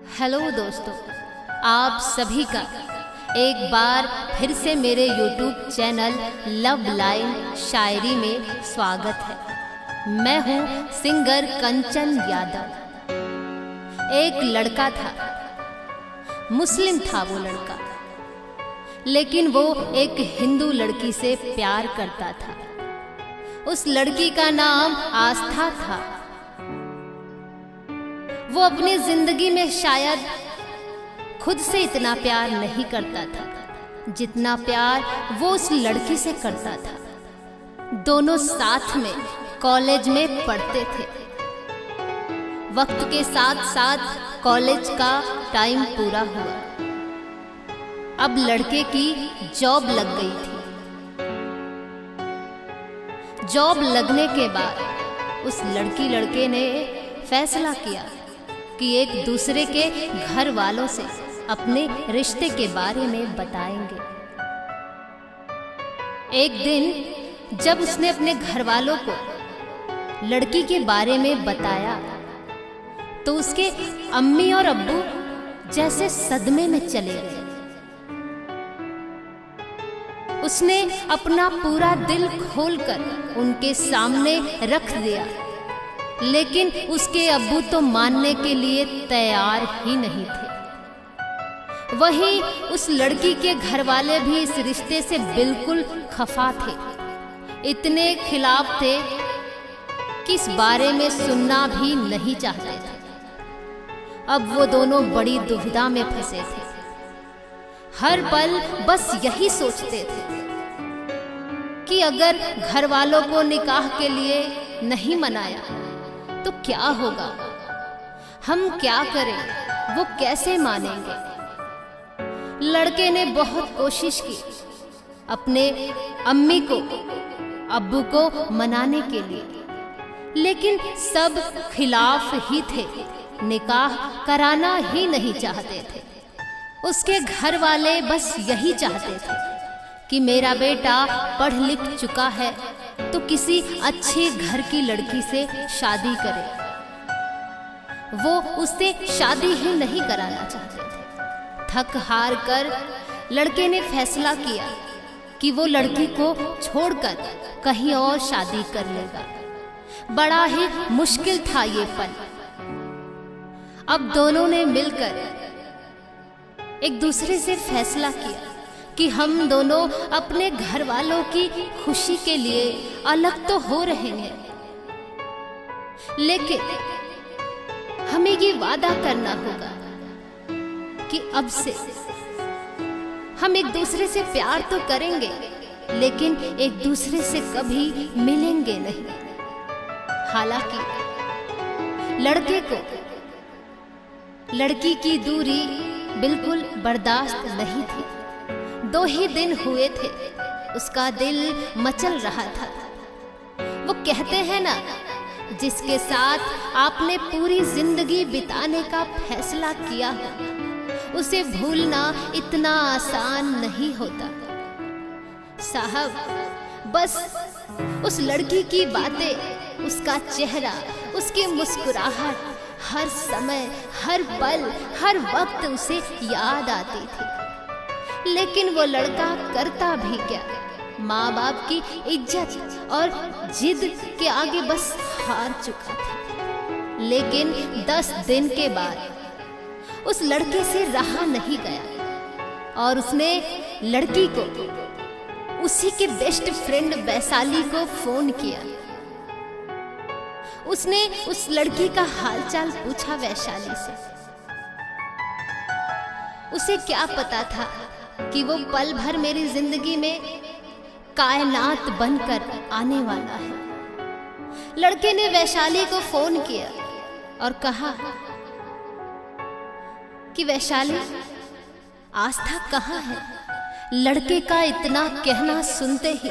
Hello दोस्तों, आप सभी का एक बार फिर से मेरे YouTube चैनल लव लाइन शायरी में स्वागत है। मैं हूँ सिंगर कंचन यादव। एक लड़का था, मुस्लिम था वो लड़का, लेकिन वो एक हिंदू लड़की से प्यार करता था। उस लड़की का नाम आस्था था। वो अपनी जिंदगी में शायद खुद से इतना प्यार नहीं करता था जितना प्यार वो उस लड़की से करता था। दोनों साथ में कॉलेज में पढ़ते थे। वक्त के साथ साथ कॉलेज का टाइम पूरा हुआ। अब लड़के की जॉब लग गई थी। जॉब लगने के बाद उस लड़के ने फैसला किया कि एक दूसरे के घर वालों से अपने रिश्ते के बारे में बताएंगे। एक दिन जब उसने अपने घर वालों को लड़की के बारे में बताया तो उसके अम्मी और अब्बू जैसे सदमे में चले गए। उसने अपना पूरा दिल खोलकर उनके सामने रख दिया, लेकिन उसके अब्बू तो मानने के लिए तैयार ही नहीं थे। वहीं उस लड़की के घर वाले भी इस रिश्ते से बिल्कुल खफा थे। इतने खिलाफ थे कि इस बारे में सुनना भी नहीं चाहते थे। अब वो दोनों बड़ी दुविधा में फंसे थे। हर पल बस यही सोचते थे कि अगर घर वालों को निकाह के लिए नहीं मनाया तो क्या होगा, हम क्या करें, वो कैसे मानेंगे। लड़के ने बहुत कोशिश की अपने अम्मी को अब्बू को मनाने के लिए, लेकिन सब खिलाफ ही थे, निकाह कराना ही नहीं चाहते थे। उसके घर वाले बस यही चाहते थे कि मेरा बेटा पढ़ लिख चुका है तो किसी अच्छे घर की लड़की से शादी करे। वो उससे शादी ही नहीं कराना चाहते थे। थक हार कर लड़के ने फैसला किया कि वो लड़की को छोड़कर कहीं और शादी कर लेगा। बड़ा ही मुश्किल था ये पल। अब दोनों ने मिलकर एक दूसरे से फैसला किया कि हम दोनों अपने घर वालों की खुशी के लिए अलग तो हो रहे हैं, लेकिन हमें ये वादा करना होगा कि अब से हम एक दूसरे से प्यार तो करेंगे, लेकिन एक दूसरे से कभी मिलेंगे नहीं। हालांकि लड़के को लड़की की दूरी बिल्कुल बर्दाश्त नहीं थी। 2 ही दिन हुए थे, उसका दिल मचल रहा था। वो कहते हैं ना, जिसके साथ आपने पूरी जिंदगी बिताने का फैसला किया हो उसे भूलना इतना आसान नहीं होता। साहब, बस उस लड़की की बातें, उसका चेहरा, उसकी मुस्कुराहट हर समय, हर पल, हर वक्त उसे याद आती थी। लेकिन वो लड़का करता भी क्या, माँ बाप की इज्जत और जिद के आगे बस हार चुका था। लेकिन 10 दिन के बाद उस लड़के से रहा नहीं गया और उसने लड़की को, उसी के बेस्ट फ्रेंड वैशाली को फोन किया। उसने उस लड़की का हालचाल पूछा वैशाली से। उसे क्या पता था कि वो पल भर मेरी जिंदगी में कायनात बनकर आने वाला है। लड़के ने वैशाली को फोन किया और कहा कि वैशाली, आस्था कहाँ है? लड़के का इतना कहना सुनते ही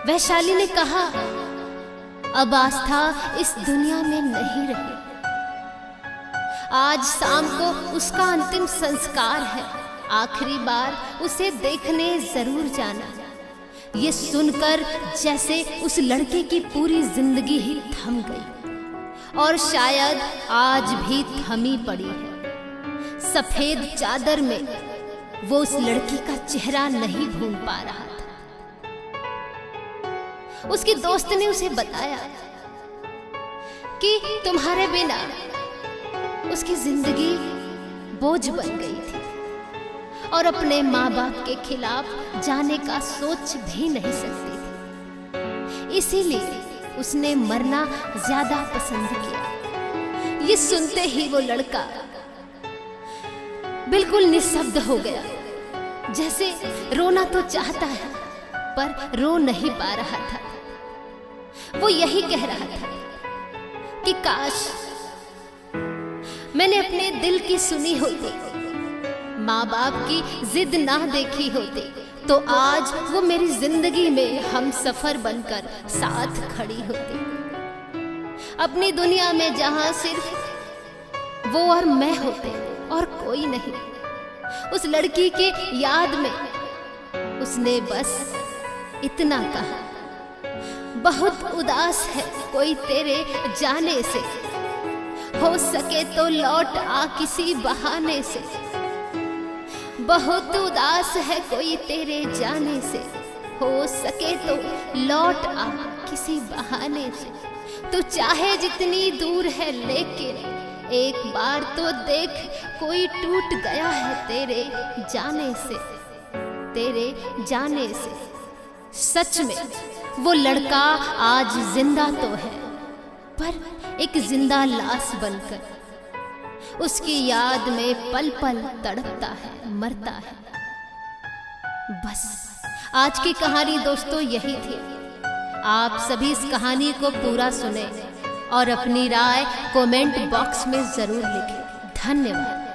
वैशाली ने कहा, अब आस्था इस दुनिया में नहीं रही। आज शाम को उसका अंतिम संस्कार है। आखिरी बार उसे देखने जरूर जाना। ये सुनकर जैसे उस लड़के की पूरी जिंदगी ही थम गई और शायद आज भी थमी पड़ी है। सफेद चादर में वो उस लड़की का चेहरा नहीं भूल पा रहा था। उसकी दोस्त ने उसे बताया कि तुम्हारे बिना उसकी जिंदगी बोझ बन गई थी और अपने माँ बाप के खिलाफ जाने का सोच भी नहीं सकती थी, इसीलिए उसने मरना ज्यादा पसंद किया। ये सुनते ही वो लड़का बिल्कुल निशब्द हो गया, जैसे रोना तो चाहता है पर रो नहीं पा रहा था। वो यही कह रहा था कि काश मैंने अपने दिल की सुनी होती, माँ बाप की जिद ना देखी होती, तो आज वो मेरी जिंदगी में हम सफर बनकर साथ खड़ी होती। अपनी दुनिया में जहां सिर्फ वो और मैं होते और कोई नहीं। उस लड़की के याद में उसने बस इतना कहा, बहुत उदास है कोई तेरे जाने से, हो सके तो लौट आ किसी बहाने से। बहुत उदास है कोई तेरे जाने से, हो सके तो लौट आ किसी बहाने से। तू चाहे जितनी दूर है लेकिन एक बार तो देख, कोई टूट गया है तेरे जाने से, तेरे जाने से। सच में वो लड़का आज जिंदा तो है, पर एक जिंदा लाश बनकर उसकी याद में पल पल तड़पता है, मरता है। बस आज की कहानी दोस्तों यही थी। आप सभी इस कहानी को पूरा सुने और अपनी राय कमेंट बॉक्स में जरूर लिखें। धन्यवाद।